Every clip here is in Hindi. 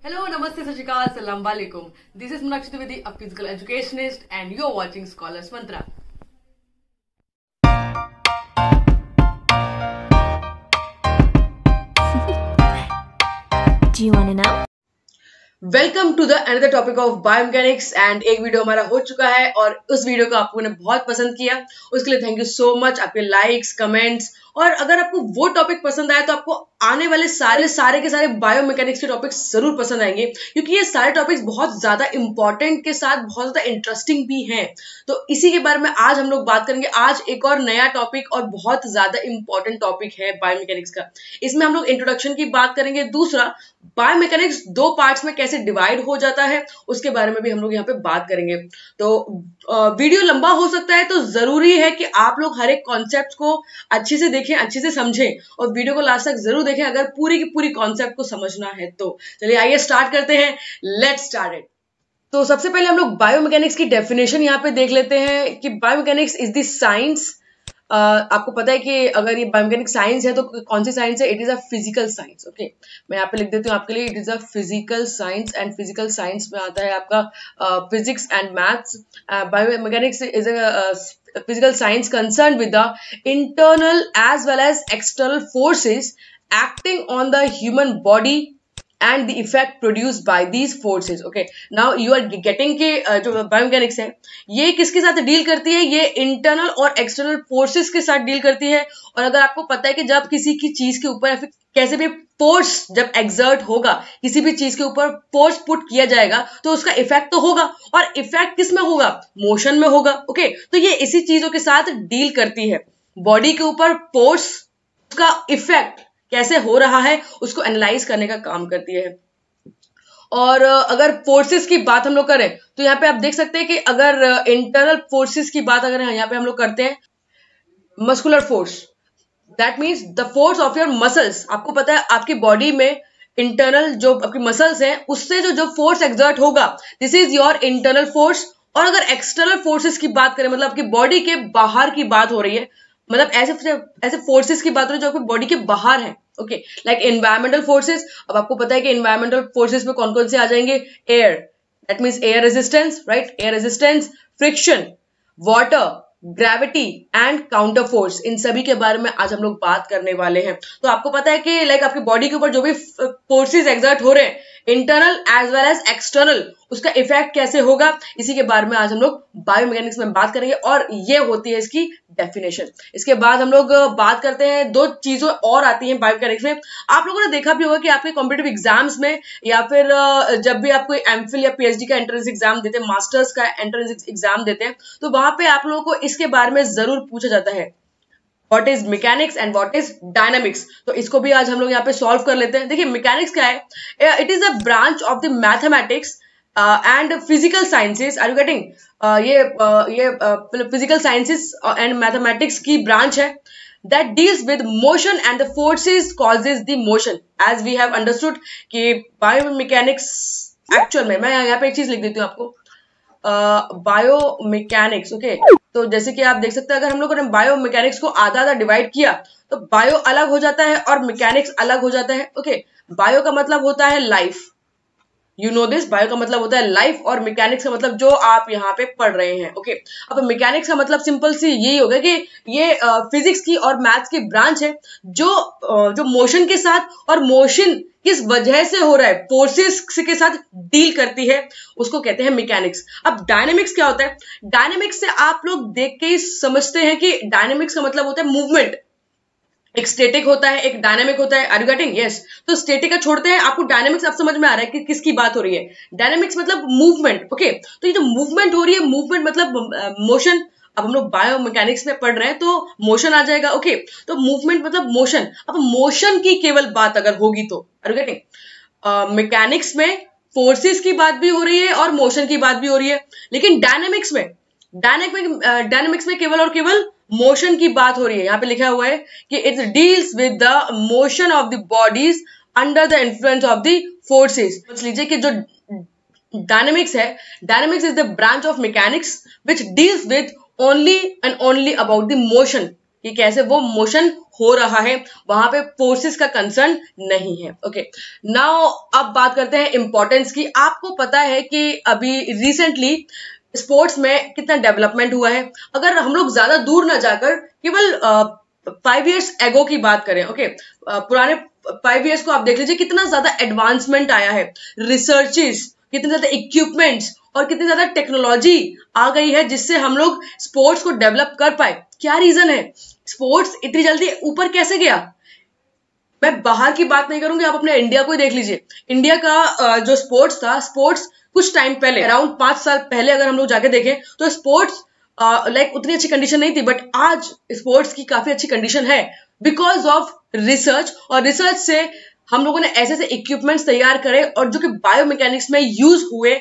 Hello, Namaste, Sat Shri Akal, Assalamu Alaikum. This is Meenakshi Trivedi, a physical educationist, and you're watching Scholars Mantra. Do you want to know? Welcome to the another topic of biomechanics and एक वीडियो हमारा हो चुका है और उस वीडियो को आपको ने बहुत पसंद किया, उसके लिए थैंक यू सो मच। आपके लाइक्स, कमेंट्स, और अगर आपको वो टॉपिक पसंद आया तो आपको आने वाले सारे के सारे बायोमैकेनिक्स के टॉपिक्स जरूर पसंद आएंगे, क्योंकि ये सारे टॉपिक्स बहुत ज्यादा इंपॉर्टेंट के साथ बहुत ज्यादा इंटरेस्टिंग भी हैं। तो इसी के बारे में आज हम लोग बात करेंगे। आज एक और नया टॉपिक और बहुत ज्यादा इंपॉर्टेंट टॉपिक है बायोमैकेनिक्स का। इसमें हम लोग इंट्रोडक्शन की बात करेंगे। दूसरा, बायोमैकेनिक्स दो पार्ट्स में कैसे डिवाइड हो जाता है उसके बारे में भी हम लोग यहाँ पे बात करेंगे। तो वीडियो लंबा हो सकता है, तो जरूरी है कि आप लोग हर एक कॉन्सेप्ट को अच्छे से देखें, अच्छे से समझें और वीडियो को लास्ट तक जरूर देखें अगर पूरी की पूरी कॉन्सेप्ट को समझना है तो। चलिए आइए स्टार्ट करते हैं। Let's start it. तो सबसे पहले हम लोग बायोमैकेनिक्स की डेफिनेशन यहाँ पे देख लेते हैं कि बायोमैकेनिक्स इज द साइंस। आपको पता है कि अगर ये बायोमैकेनिक्स साइंस है तो कौन सी साइंस है? It is a physical science. Okay, मैं यहाँ पे लिख देती हूँ आपके लिए, it is a physical science. And physical science में आता है आपका physics and maths. Biomechanics is a physical science concerned with the internal as well as external forces acting on the human body and the effect produced by these forces. Okay, now you are getting कि जो बायोमैकेनिक्स है ये किसके साथ डील करती है? ये इंटरनल और एक्सटर्नल फोर्सेस के साथ डील करती है। और अगर आपको पता है कि जब किसी की चीज के ऊपर कैसे भी फोर्स जब एक्सर्ट होगा, किसी भी चीज के ऊपर फोर्स पुट किया जाएगा तो उसका इफेक्ट तो होगा, और इफेक्ट किस में होगा? मोशन में होगा। ओके, तो ये इसी चीजों के साथ डील करती है। बॉडी के ऊपर फोर्स, उसका इफेक्ट कैसे हो रहा है उसको एनालाइज करने का काम करती है। और अगर फोर्सेस की बात हम लोग करें तो यहाँ पे आप देख सकते हैं कि अगर इंटरनल फोर्सेस की बात अगर यहाँ पे हम लोग करते हैं, muscular force, that means the force of your muscles. आपको पता है आपकी बॉडी में इंटरनल जो आपकी मसल्स हैं उससे जो फोर्स एक्सर्ट होगा, this is your internal force. और अगर एक्सटर्नल फोर्सेस की बात करें, मतलब आपकी बॉडी के बाहर की बात हो रही है, मतलब ऐसे फोर्सेस की बात हो रही है जो आपकी बॉडी के बाहर है। Okay, like environmental forces. अब आपको पता है कि एनवायरमेंटल फोर्सेस में कौन कौन से आ जाएंगे? Air, that means air resistance, right? Air resistance, friction, water, gravity and counter force. इन सभी के बारे में आज हम लोग बात करने वाले हैं। तो आपको पता है कि लाइक आपकी बॉडी के ऊपर जो भी फोर्सेस एक्सर्ट हो रहे हैं, internal as well as external, उसका इफेक्ट कैसे होगा, इसी के बारे में आज हम लोग बायोमैकेनिक्स में बात करेंगे और ये होती है इसकी डेफिनेशन। इसके बाद हम लोग बात करते हैं, दो चीजें और आती हैं बायोमैकेनिक्स में। आप लोगों ने देखा भी होगा कि आपके कॉम्पिटिटिव एग्जाम्स में या फिर जब भी आप कोई एमफिल या पीएचडी का एंट्रेंस एग्जाम देते हैं, मास्टर्स का एंट्रेंस एग्जाम देते हैं, तो वहां पे आप लोगों को इसके बारे में जरूर पूछा जाता है, what is mechanics and what is dynamics. तो इसको भी आज हम लोग यहाँ पे सॉल्व कर लेते हैं। देखिए, मैकेनिक्स क्या है? It is a branch of the mathematics and physical sciences. Are you getting? ये फिजिकल साइंसेस एंड मैथमेटिक्स की ब्रांच है that deals with motion and the forces causes the motion, as we have understood कि बायोमैकेनिक्स एक्चुअल में, मैं यहाँ पे एक चीज लिख देती हूँ आपको, बायोमैकेनिक्स। ओके, तो जैसे कि आप देख सकते हैं, अगर हम लोगों ने बायोमैकेनिक्स को आधा आधा डिवाइड किया तो बायो अलग हो जाता है और मैकेनिक्स अलग हो जाता है। ओके, बायो का मतलब होता है life, you know this. Bio का मतलब होता है लाइफ और मैकेनिक्स का मतलब जो आप यहाँ पे पढ़ रहे हैं। ओके, अब मैकेनिक्स का मतलब सिंपल सी यही होगा कि ये फिजिक्स की और मैथ्स की ब्रांच है जो मोशन के साथ, और मोशन किस वजह से हो रहा है, फोर्सेस के साथ डील करती है, उसको कहते हैं मैकेनिक्स। अब डायनेमिक्स क्या होता है? डायनेमिक्स से आप लोग देख के ही समझते हैं कि डायनेमिक्स का मतलब होता है मूवमेंट। एक स्टैटिक होता है, एक डायनामिक होता है। Are you getting? यस। तो स्टैटिक का छोड़ते हैं, आपको डायनामिक्स अब समझ में आ रहा है कि किसकी बात हो रही है। डायनामिक्स मतलब मूवमेंट। ओके, तो ये जो मूवमेंट हो रही है, मूवमेंट मतलब मोशन। अब हम लोग बायोमैकेनिक्स में पढ़ रहे हैं तो मोशन आ जाएगा। ओके, तो मूवमेंट मतलब मोशन। अब मोशन की केवल बात अगर होगी तो, आर यू गेटिंग? मैकेनिक्स में फोर्सेस की बात भी हो रही है और मोशन की बात भी हो रही है, लेकिन डायनामिक्स में केवल और केवल मोशन की बात हो रही है। यहाँ पे लिखा हुआ है कि it deals with the motion of the bodies under the influence of the forces. समझ लीजिए कि जो डायनामिक्स है, dynamics is the branch of mechanics which deals with only and only about the motion. कि कैसे वो मोशन हो रहा है, वहां पे फोर्सेस का कंसर्न नहीं है। ओके, नाउ अब बात करते हैं इंपॉर्टेंस की। आपको पता है कि अभी रिसेंटली स्पोर्ट्स में कितना डेवलपमेंट हुआ है। अगर हम लोग ज्यादा दूर ना जाकर केवल 5 years एगो की बात करें, ओके, पुराने 5 years को आप देख लीजिए, कितना ज्यादा एडवांसमेंट आया है, रिसर्चेस, कितने ज्यादा इक्विपमेंट्स और कितनी ज्यादा टेक्नोलॉजी आ गई है जिससे हम लोग स्पोर्ट्स को डेवलप कर पाए। क्या रीजन है, स्पोर्ट्स इतनी जल्दी ऊपर कैसे गया? मैं बाहर की बात नहीं करूंगी, आप अपने इंडिया को ही देख लीजिए। इंडिया का जो स्पोर्ट्स था, स्पोर्ट्स कुछ टाइम पहले, अराउंड 5 साल पहले अगर हम लोग जाके देखें तो स्पोर्ट्स लाइक उतनी अच्छी कंडीशन नहीं थी, बट आज स्पोर्ट्स की काफी अच्छी कंडीशन है बिकॉज ऑफ रिसर्च। और रिसर्च से हम लोगों ने ऐसे ऐसे इक्विपमेंट्स तैयार करे और जो कि बायोमैकेनिक्स में यूज हुए,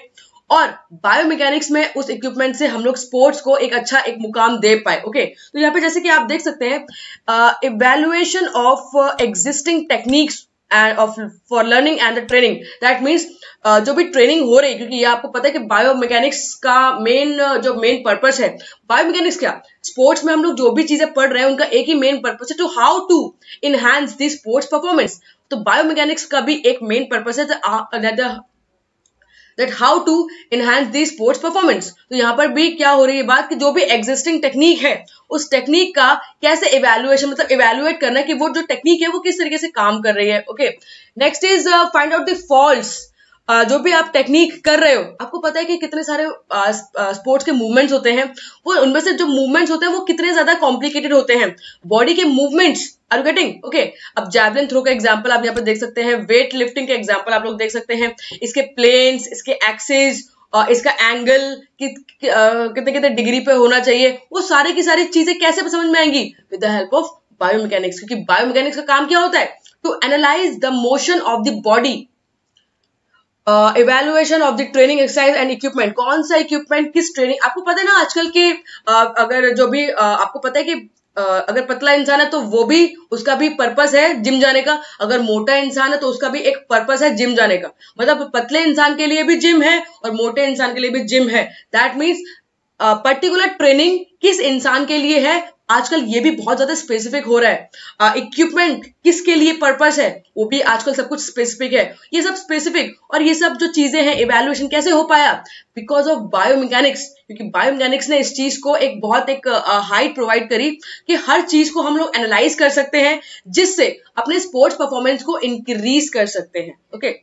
और बायोमैकेनिक्स में उस इक्विपमेंट से हम लोग स्पोर्ट्स को एक अच्छा एक मुकाम दे पाए। ओके, तो यहाँ पे जैसे कि आप देख सकते हैं, evaluation of existing techniques end of for learning and the training, that means जो भी ट्रेनिंग हो रही है, क्योंकि ये आपको पता है कि बायोमैकेनिक्स का जो मेन पर्पस है, बायोमैकेनिक्स क्या, स्पोर्ट्स में हम लोग जो भी चीजें पढ़ रहे हैं उनका एक ही मेन पर्पस है, to how to enhance the sports performance. तो बायोमैकेनिक्स का भी एक मेन पर्पस है that how to enhance the sports performance। तो यहाँ पर भी क्या हो रही है बात कि जो भी existing टेक्निक है उस टेक्निक का कैसे इवेल्युएशन, मतलब इवेल्युएट करना है कि वो जो टेक्निक है वो किस तरीके से काम कर रही है। Okay, next is find out the faults. जो भी आप टेक्निक कर रहे हो, आपको पता है कि कितने सारे स्पोर्ट्स के मूवमेंट्स होते हैं, वो उनमें से जो मूवमेंट्स होते हैं वो कितने ज्यादा कॉम्प्लिकेटेड होते हैं, बॉडी के movements. Are you getting? Okay, अब जैवलिन थ्रो का एग्जांपल आप यहाँ पे देख सकते हैं, वेट लिफ्टिंग का एग्जांपल आप लोग देख सकते हैं, इसके प्लेन्स, इसके एक्सिस, इसका एंगल कितने कितने डिग्री पे होना चाहिए, वो सारी की सारी चीजें कैसे समझ में आएंगी? With the help of biomechanics, क्योंकि बायोमैकेनिक्स का काम क्या होता है? To analyse the motion of the body, evaluation of the training exercise and equipment. कौन सा इक्विपमेंट किस ट्रेनिंग, आपको पता है ना आजकल के अगर जो भी आपको पता है कि अगर पतला इंसान है तो वो भी, उसका भी पर्पस है जिम जाने का, अगर मोटा इंसान है तो उसका भी एक पर्पस है जिम जाने का। मतलब पतले इंसान के लिए भी जिम है और मोटे इंसान के लिए भी जिम है। दैट मीन्स पर्टिकुलर ट्रेनिंग किस इंसान के लिए है, आजकल ये भी बहुत ज्यादा स्पेसिफिक हो रहा है। इक्विपमेंट किसके लिए पर्पस है, वो भी आजकल सब कुछ स्पेसिफिक है। ये सब स्पेसिफिक और ये सब जो चीजें हैं, इवैल्यूएशन कैसे हो पाया? बिकॉज ऑफ बायोमैकेनिक्स, क्योंकि बायोमैकेनिक्स ने इस चीज को एक बहुत एक हाइट प्रोवाइड करी कि हर चीज को हम लोग एनालाइज कर सकते हैं, जिससे अपने स्पोर्ट्स परफॉर्मेंस को इंक्रीज कर सकते हैं। ओके,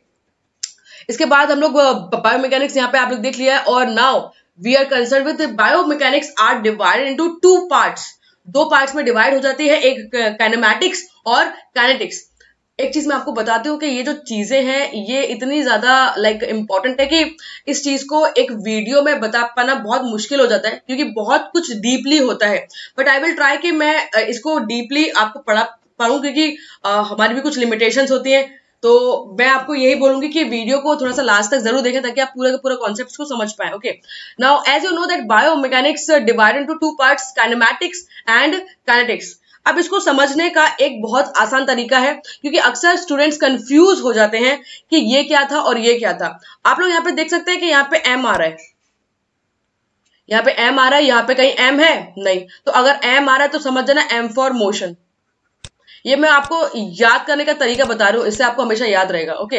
इसके बाद हम लोग बायोमैकेनिक्स यहाँ पे आप लोग देख लिया है, और now we are concern with biomechanics are divided into 2 parts. 2 parts में डिवाइड हो जाती है, एक काइनेमैटिक्स और काइनेटिक्स। एक चीज मैं आपको बताती हूँ कि ये जो चीजें हैं ये इतनी ज्यादा लाइक इंपॉर्टेंट है कि इस चीज को एक वीडियो में बता पाना बहुत मुश्किल हो जाता है, क्योंकि बहुत कुछ डीपली होता है। बट आई विल ट्राई कि मैं इसको डीपली आपको पढ़ा पाऊँ, क्योंकि हमारी भी कुछ लिमिटेशंस होती हैं। तो मैं आपको यही बोलूंगी कि वीडियो को थोड़ा सा लास्ट तक जरूर देखें ताकि आप पूरा का पूरा कॉन्सेप्ट को समझ पाए। Okay, now as you know that biomechanics divide into 2 parts, kinematics and kinetics. अब इसको समझने का एक बहुत आसान तरीका है, क्योंकि अक्सर स्टूडेंट्स कंफ्यूज हो जाते हैं कि ये क्या था और ये क्या था। आप लोग यहाँ पे देख सकते हैं कि यहाँ पे एम आ रहा है, यहाँ पे एम आ रहा है, यहाँ पे कहीं एम है नहीं, तो अगर एम आ रहा है तो समझ जाना एम फॉर मोशन। ये मैं आपको याद करने का तरीका बता रही हूँ, इससे आपको हमेशा याद रहेगा। Okay,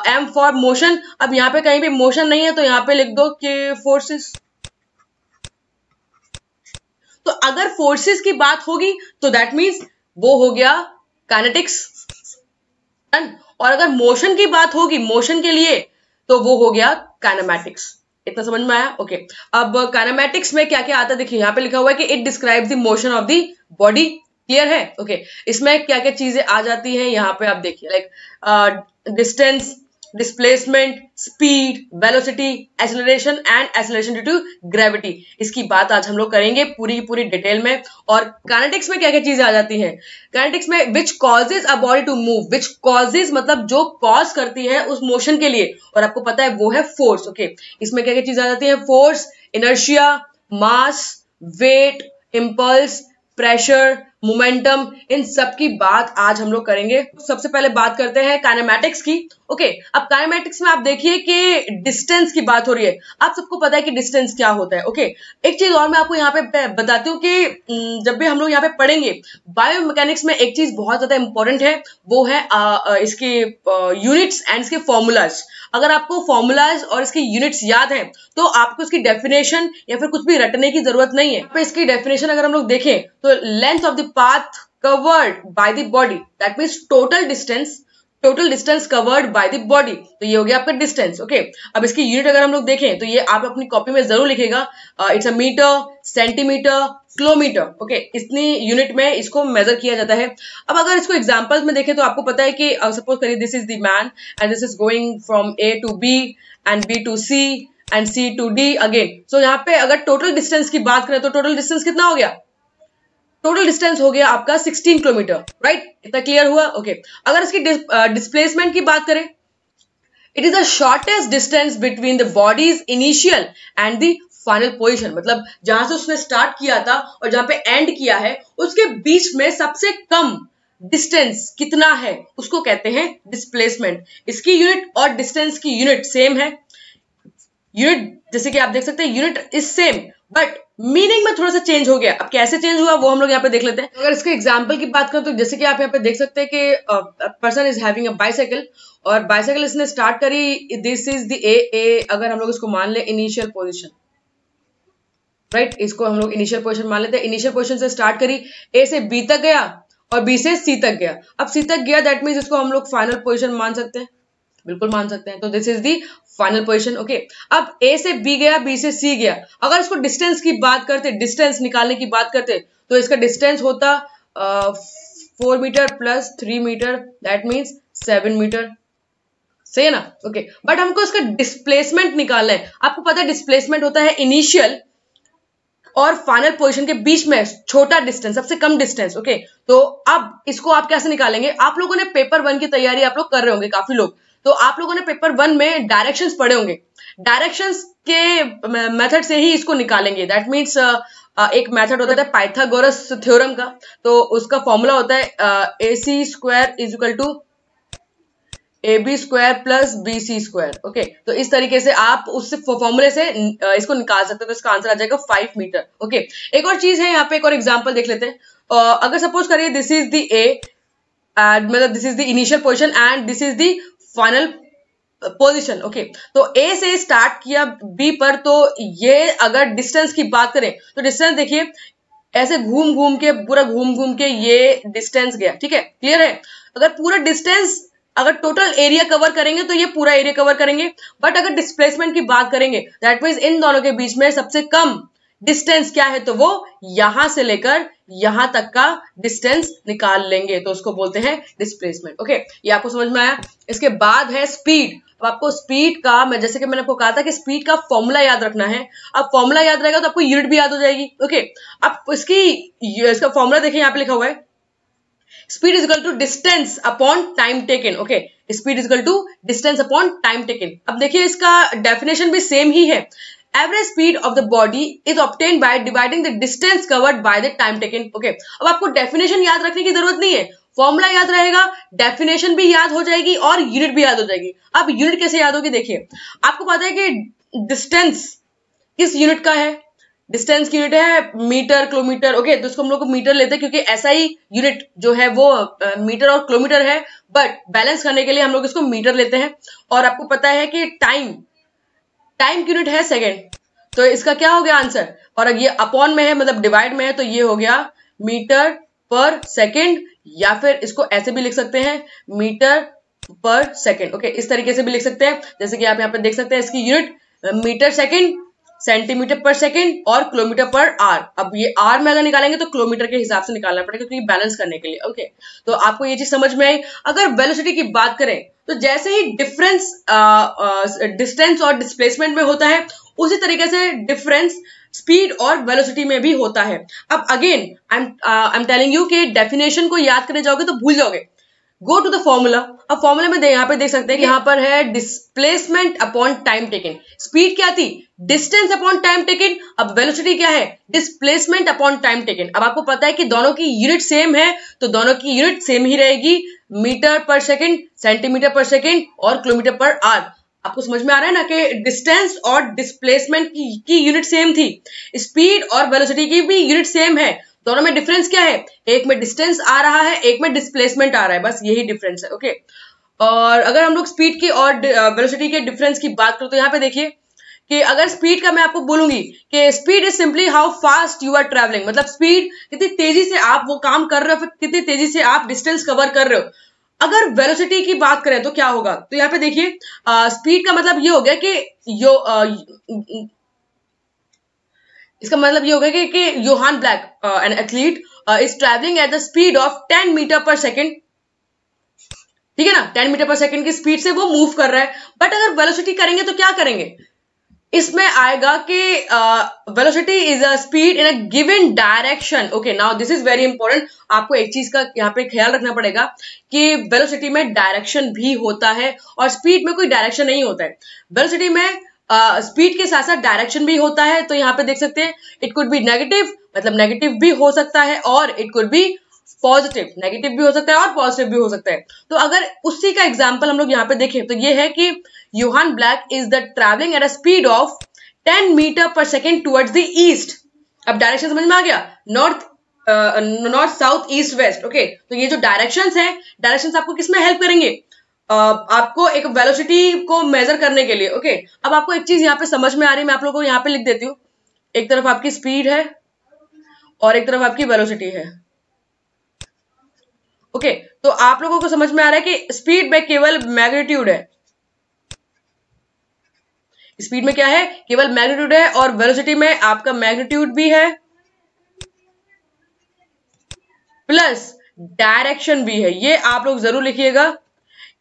M for motion. अब यहाँ पे कहीं भी मोशन नहीं है तो यहाँ पे लिख दो कि फोर्सेस। तो अगर फोर्सेस की बात होगी तो दैट मीन्स वो हो गया काइनेटिक्स, और अगर मोशन की बात होगी मोशन के लिए तो वो हो गया काइनेमैटिक्स। इतना समझ में आया? ओके, अब काइनेमैटिक्स में क्या क्या आता है देखिए, यहाँ पे लिखा हुआ है कि it describes the motion of the body. Clear है? ओके, इसमें क्या क्या चीजें आ जाती हैं यहाँ पे आप देखिए, like distance, displacement, speed, velocity, acceleration and acceleration due to gravity. इसकी बात आज हम लोग करेंगे पूरी की पूरी डिटेल में। और काइनेटिक्स में क्या क्या चीजें आ जाती हैं? काइनेटिक्स में which causes a body to move, which causes मतलब जो कॉज करती है उस मोशन के लिए, और आपको पता है वो है फोर्स। ओके, इसमें क्या क्या चीजें आ जाती है? फोर्स, इनर्शिया, मास, वेट, इम्पल्स, प्रेशर, मोमेंटम, इन सब की बात आज हम लोग करेंगे। सबसे पहले बात करते हैं काइनेमैटिक्स की। ओके, अब काइनेमैटिक्स में आप देखिए कि डिस्टेंस की बात हो रही है। आप सबको पता है कि डिस्टेंस क्या होता है। ओके, एक चीज और मैं आपको यहाँ पे बताती हूँ कि जब भी हम लोग यहाँ पे पढ़ेंगे बायोमैकेनिक्स में एक चीज बहुत ज्यादा इंपॉर्टेंट है, वो है इसके यूनिट्स एंड इसके फॉर्मूलाज। अगर आपको फॉर्मूलाज और इसकी यूनिट्स याद है तो आपको इसकी डेफिनेशन या फिर कुछ भी रटने की जरूरत नहीं है। तो इसकी डेफिनेशन अगर हम लोग देखें तो length of the path covered by the body, that means total distance covered by the body, तो ये हो गया आपका डिस्टेंस। ओके, अब इसकी यूनिट अगर हम लोग देखें तो ये आप अपनी कॉपी में जरूर लिखेगा, it's a metre, centimetre, kilometre. Okay, इतनी यूनिट में इसको मेजर किया जाता है। अब अगर इसको एग्जांपल्स में देखें तो आपको पता है कि सपोज करिए this is the man and this is going from A to B and B to C and C to D again. So यहाँ पे अगर टोटल डिस्टेंस की बात करें तो टोटल डिस्टेंस कितना हो गया? टोटल डिस्टेंस हो गया आपका 16 किलोमीटर, राइट? इतना क्लियर हुआ? ओके, अगर इसकी डिस्प्लेसमेंट की बात करें, it is the shortest distance between the bodies initial and the final position. मतलब जहां से उसने स्टार्ट किया था और जहां पे एंड किया है उसके बीच में सबसे कम डिस्टेंस कितना है उसको कहते हैं डिस्प्लेसमेंट। इसकी यूनिट और डिस्टेंस की यूनिट सेम है। यूनिट जैसे कि आप देख सकते हैं unit is same but meaning में थोड़ा सा चेंज हो गया। अब कैसे चेंज हुआ वो हम लोग यहाँ पे देख लेते हैं। अगर इसके एग्जांपल की बात करें तो जैसे कि आप यहाँ पे देख सकते हैं कि person is having a bicycle और बाइसाइकिल इसने स्टार्ट करी, दिस इज द ए, अगर हम लोग इसको मान ले इनिशियल पोजीशन, राइट? इसको हम लोग इनिशियल पोजीशन मान लेते हैं। इनिशियल पोजीशन से स्टार्ट करी, ए से बी तक गया और बी से सी तक गया। अब सी तक गया दैट मीन्स इसको हम लोग फाइनल पोजीशन मान सकते हैं, बिल्कुल मान सकते हैं। तो this is the final position. Okay, अब ए से बी गया, बी से सी गया। अगर इसको डिस्टेंस की बात करते, डिस्टेंस निकालने की बात करते तो इसका डिस्टेंस होता 4 metre plus 3 metre, that means 7 metre. सही है ना? ओके, बट हमको इसका डिस्प्लेसमेंट निकालना है। आपको पता है डिस्प्लेसमेंट होता है इनिशियल और फाइनल पोजीशन के बीच में छोटा डिस्टेंस, सबसे कम डिस्टेंस। ओके, तो अब इसको आप कैसे निकालेंगे? आप लोगों ने पेपर 1 की तैयारी आप लोग कर रहे होंगे, काफी लोग, तो आप लोगों ने पेपर 1 में डायरेक्शंस पढ़े होंगे। डायरेक्शंस के मेथड से ही इसको निकालेंगे। दैट मीन्स एक मेथड होता है पाइथागोरस थ्योरम का, तो उसका फॉर्मूला होता है AC square is equal to AB square plus BC square. Okay, तो इस तरीके से आप उस फॉर्मूले से इसको निकाल सकते हो। तो इसका आंसर आ जाएगा 5 मीटर। ओके, एक और चीज है यहाँ पे, एक और एग्जांपल देख लेते हैं। अगर सपोज करिए दिस इज द A, मतलब this is the initial position and this is the final position. Okay, तो A से स्टार्ट किया B पर, तो ये अगर डिस्टेंस की बात करें तो डिस्टेंस देखिए ऐसे घूम घूम के ये डिस्टेंस गया। ठीक है, क्लियर है? अगर पूरा डिस्टेंस, अगर टोटल एरिया कवर करेंगे तो ये पूरा एरिया कवर करेंगे, बट अगर डिस्प्लेसमेंट की बात करेंगे दैट मीन्स इन दोनों के बीच में सबसे कम डिस्टेंस क्या है, तो वो यहां से लेकर यहां तक का डिस्टेंस निकाल लेंगे, तो उसको बोलते हैं डिस्प्लेसमेंट। ओके, ये आपको समझ में आया? इसके बाद है स्पीड। अब आपको स्पीड का, मैं जैसे कि मैंने आपको कहा था कि स्पीड का फॉर्मूला याद रखना है। अब फॉर्मूला याद रहेगा तो आपको यूनिट भी याद हो जाएगी। ओके, अब इसका फॉर्मूला देखिए यहाँ पे लिखा हुआ है, speed is equal to distance upon time taken. Okay, speed is equal to distance upon time taken. अब देखिए इसका डेफिनेशन भी सेम ही है। Average speed of the body is obtained by dividing the distance covered by the time taken. Okay, अब आपको डेफिनेशन याद रखने की जरूरत नहीं है, फॉर्मूला याद रहेगा, डेफिनेशन भी याद हो जाएगी और यूनिट भी याद हो जाएगी। अब यूनिट कैसे याद होगी? देखिए, आपको पता है कि डिस्टेंस किस यूनिट का है? डिस्टेंस की यूनिट है मीटर, किलोमीटर। ओके, तो इसको हम लोग को मीटर लेते हैं क्योंकि ऐसा ही यूनिट जो है वो मीटर और किलोमीटर है, बट बैलेंस करने के लिए हम लोग इसको मीटर लेते हैं। और आपको पता है कि टाइम की यूनिट है सेकेंड, तो इसका क्या हो गया आंसर? और ये अपॉन में है, मतलब डिवाइड में है, तो ये हो गया मीटर पर सेकेंड, या फिर इसको ऐसे भी लिख सकते हैं मीटर पर सेकेंड। ओके, इस तरीके से भी लिख सकते हैं, जैसे कि आप यहाँ पे देख सकते हैं इसकी यूनिट मीटर सेकेंड, सेंटीमीटर पर सेकेंड और किलोमीटर पर आर। अब ये आर में अगर निकालेंगे तो किलोमीटर के हिसाब से निकालना पड़ेगा क्योंकि बैलेंस करने के लिए। ओके, तो आपको ये चीज समझ में आई। अगर वेलोसिटी की बात करें तो जैसे ही डिफरेंस डिस्टेंस और डिस्प्लेसमेंट में होता है, उसी तरीके से डिफरेंस स्पीड और वेलोसिटी में भी होता है। अब again I am telling you कि डेफिनेशन को याद करने जाओगे तो भूल जाओगे, गो टू द फॉर्मूला। अब फॉर्मूले में यहाँ पे देख सकते हैं कि यहाँ पर है displacement upon time taken. Speed क्या थी? Distance upon time taken. अब वेलोसिटी क्या है? Displacement upon time taken. अब आपको पता है कि दोनों की यूनिट सेम है, तो दोनों की यूनिट सेम ही रहेगी, मीटर पर सेकेंड, सेंटीमीटर पर सेकेंड और किलोमीटर पर आवर। आपको समझ में आ रहा है ना कि डिस्टेंस और डिस्प्लेसमेंट की यूनिट सेम थी, स्पीड और वेलोसिटी की भी यूनिट सेम है। दोनों में डिफरेंस क्या है? एक में डिस्टेंस आ रहा है, एक में डिस्प्लेसमेंट आ रहा है, बस यही डिफरेंस है। ओके, और अगर हम लोग स्पीड की और वेलोसिटी के डिफरेंस की बात करें तो यहाँ पे देखिए कि अगर स्पीड का मैं आपको बोलूंगी कि speed is simply how fast you are travelling, मतलब स्पीड कितनी तेजी से आप वो काम कर रहे हो, कितनी तेजी से आप डिस्टेंस कवर कर रहे हो। अगर वेलोसिटी की बात करें तो क्या होगा? तो यहाँ पे देखिए स्पीड का मतलब ये हो गया कि इसका मतलब ये होगा कि Yohan Blake an athlete is travelling at the speed of 10 metre पर सेकेंड, ठीक है ना, 10 मीटर पर सेकेंड की स्पीड से वो मूव कर रहा है। बट अगर वेलोसिटी करेंगे तो क्या करेंगे? इसमें आएगा कि velocity is a speed in a given direction. Okay, now this is very important. आपको एक चीज का यहाँ पे ख्याल रखना पड़ेगा कि वेलोसिटी में डायरेक्शन भी होता है और स्पीड में कोई डायरेक्शन नहीं होता है। वेलोसिटी में स्पीड के साथ साथ डायरेक्शन भी होता है। तो यहाँ पे देख सकते हैं इट कुड बी नेगेटिव, मतलब नेगेटिव भी हो सकता है, और it could be positive, negative भी हो सकता है और पॉजिटिव भी हो सकता है। तो अगर उसी का एग्जांपल हम लोग यहाँ पे देखें तो ये है कि Yohan Blake is the travelling at a speed of 10 metre पर सेकेंड टुवर्ड्स द ईस्ट। अब डायरेक्शन समझ में आ गया, north south east west. Okay, तो ये जो डायरेक्शंस है, डायरेक्शंस आपको किसमें हेल्प करेंगे? आपको एक वेलोसिटी को मेजर करने के लिए। ओके, अब आपको एक चीज यहाँ पे समझ में आ रही है, मैं आप लोगों को यहाँ पे लिख देती हूँ। एक तरफ आपकी स्पीड है और एक तरफ आपकी वेलोसिटी है। ओके, तो आप लोगों को समझ में आ रहा है कि स्पीड में केवल मैग्नीट्यूड है, स्पीड में क्या है? केवल मैग्नीट्यूड है, और वेलोसिटी में आपका मैग्नीट्यूड भी है प्लस डायरेक्शन भी है। ये आप लोग जरूर लिखिएगा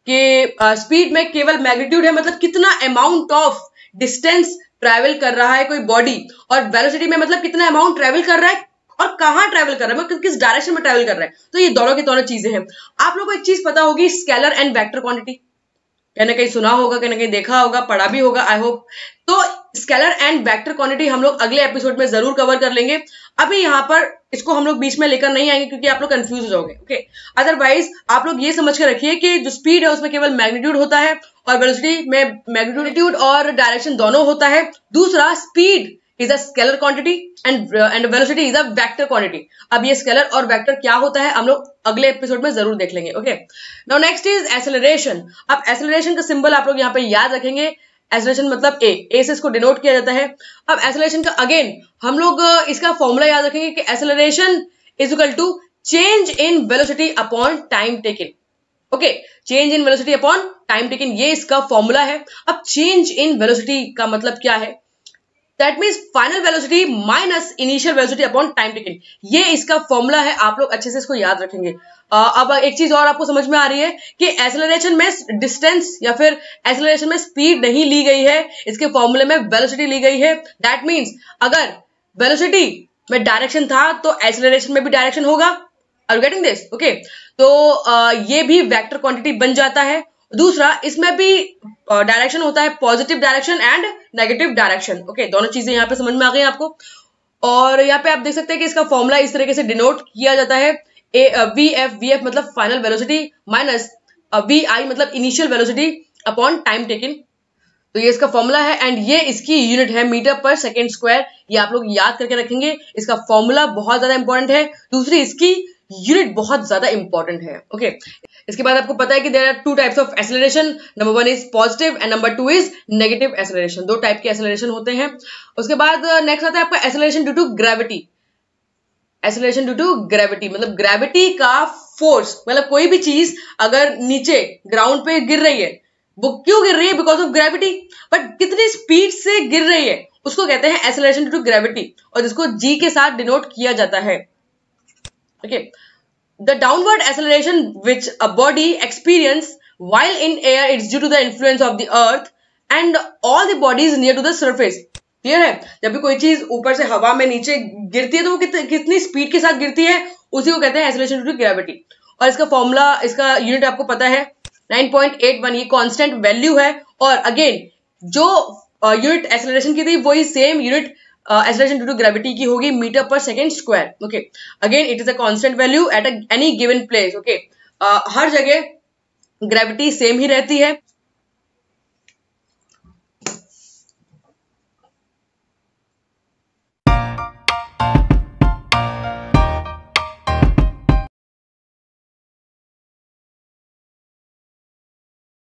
कि स्पीड में केवल मैग्नीट्यूड है, मतलब कितना अमाउंट ऑफ डिस्टेंस ट्रैवल कर रहा है कोई बॉडी, और वेलोसिटी में मतलब कितना अमाउंट ट्रैवल कर रहा है और कहां ट्रैवल कर रहा है, मतलब किस डायरेक्शन में ट्रैवल कर रहा है। तो ये दोनों की दोनों चीजें हैं। आप लोगों को एक चीज पता होगी, स्केलर एंड वेक्टर क्वांटिटी, कहीं ना कहीं सुना होगा, कहीं ना कहीं देखा होगा, पढ़ा भी होगा, आई होप। तो स्केलर एंड वेक्टर क्वांटिटी हम लोग अगले एपिसोड में जरूर कवर कर लेंगे। अभी यहाँ पर इसको हम लोग बीच में लेकर नहीं आएंगे क्योंकि आप लोग कंफ्यूज हो जाओगे। ओके, अदरवाइज आप लोग ये समझ के रखिए कि जो स्पीड है उसमें केवल मैग्नीट्यूड होता है और वेलोसिटी में मैग्नीट्यूड और डायरेक्शन दोनों होता है। दूसरा, speed is a scalar quantity and velocity is a vector quantity. अब ये स्केलर और वेक्टर क्या होता है हम लोग अगले एपिसोड में जरूर देख लेंगे। Okay, now next is acceleration. अब एक्सेलरेशन का सिंबल आप लोग यहाँ पे याद रखेंगे। एक्सेलरेशन मतलब ए से इसको डिनोट किया जाता है। अब एक्सेलरेशन का अगेन हम लोग इसका फॉर्मूला याद रखेंगे कि acceleration is equal to change in velocity upon time taken. Okay, change in velocity upon time taken, ये इसका फॉर्मूला है। अब चेंज इन वेलोसिटी का मतलब क्या है? That means final velocity minus initial velocity upon time taken, ये इसका फॉर्मूला है। आप लोग अच्छे से इसको याद रखेंगे। अब एक चीज और आपको समझ में आ रही है कि एक्सेलरेशन में डिस्टेंस या फिर एक्सेलरेशन में स्पीड नहीं ली गई है, इसके फॉर्मूले में वेलोसिटी ली गई है। दैट मीन्स अगर वेलोसिटी में डायरेक्शन था तो एक्सेलरेशन में भी डायरेक्शन होगा। Are you getting this? Okay, तो ये भी वेक्टर क्वांटिटी बन जाता है। दूसरा, इसमें भी डायरेक्शन होता है, positive direction and negative direction. Okay, दोनों चीजें यहाँ पे समझ में आ गई आपको। और यहाँ पे आप देख सकते हैं कि इसका फॉर्मूला इस तरीके से डिनोट किया जाता है, वी एफ मतलब फाइनल वेलोसिटी माइनस वी आई मतलब initial velocity upon time taken. तो ये इसका फॉर्मूला है एंड ये इसकी यूनिट है मीटर पर सेकेंड स्क्वायर। ये आप लोग याद करके रखेंगे, इसका फॉर्मूला बहुत ज्यादा इंपॉर्टेंट है। दूसरी, इसकी यूनिट बहुत ज्यादा इंपॉर्टेंट है। ओके, इसके बाद आपको पता है कि there are two types of acceleration, number one is positive and number two is negative acceleration. दो टाइप के एक्सेलरेशन होते हैं। उसके बाद नेक्स्ट आता है आपका acceleration due to gravity. Acceleration due to gravity मतलब ग्रेविटी का फोर्स, मतलब कोई भी चीज अगर नीचे ग्राउंड पे गिर रही है, वो क्यों गिर रही है? Because of gravity. बट कितनी स्पीड से गिर रही है उसको कहते हैं एक्सेलरेशन ड्यू टू ग्रेविटी, और जिसको जी के साथ डिनोट किया जाता है। Okay, the downward acceleration which a body experience while in air it's due to the influence of the earth and all the bodies near to the surface। Clear है? जब भी कोई चीज ऊपर से हवा में नीचे गिरती है तो वो कितनी स्पीड के साथ गिरती है, उसी को कहते हैं एक्सेलरेशन ड्यू टू ग्रेविटी। और इसका फॉर्मूला, इसका यूनिट आपको पता है 9.81, ये कांस्टेंट वैल्यू है। और अगेन जो यूनिट एक्सेलरेशन की थी वही same unit acceleration due to gravity की होगी, मीटर पर second square. Okay, again it is a constant value at any given place. Okay, हर जगह ग्रेविटी सेम ही रहती है।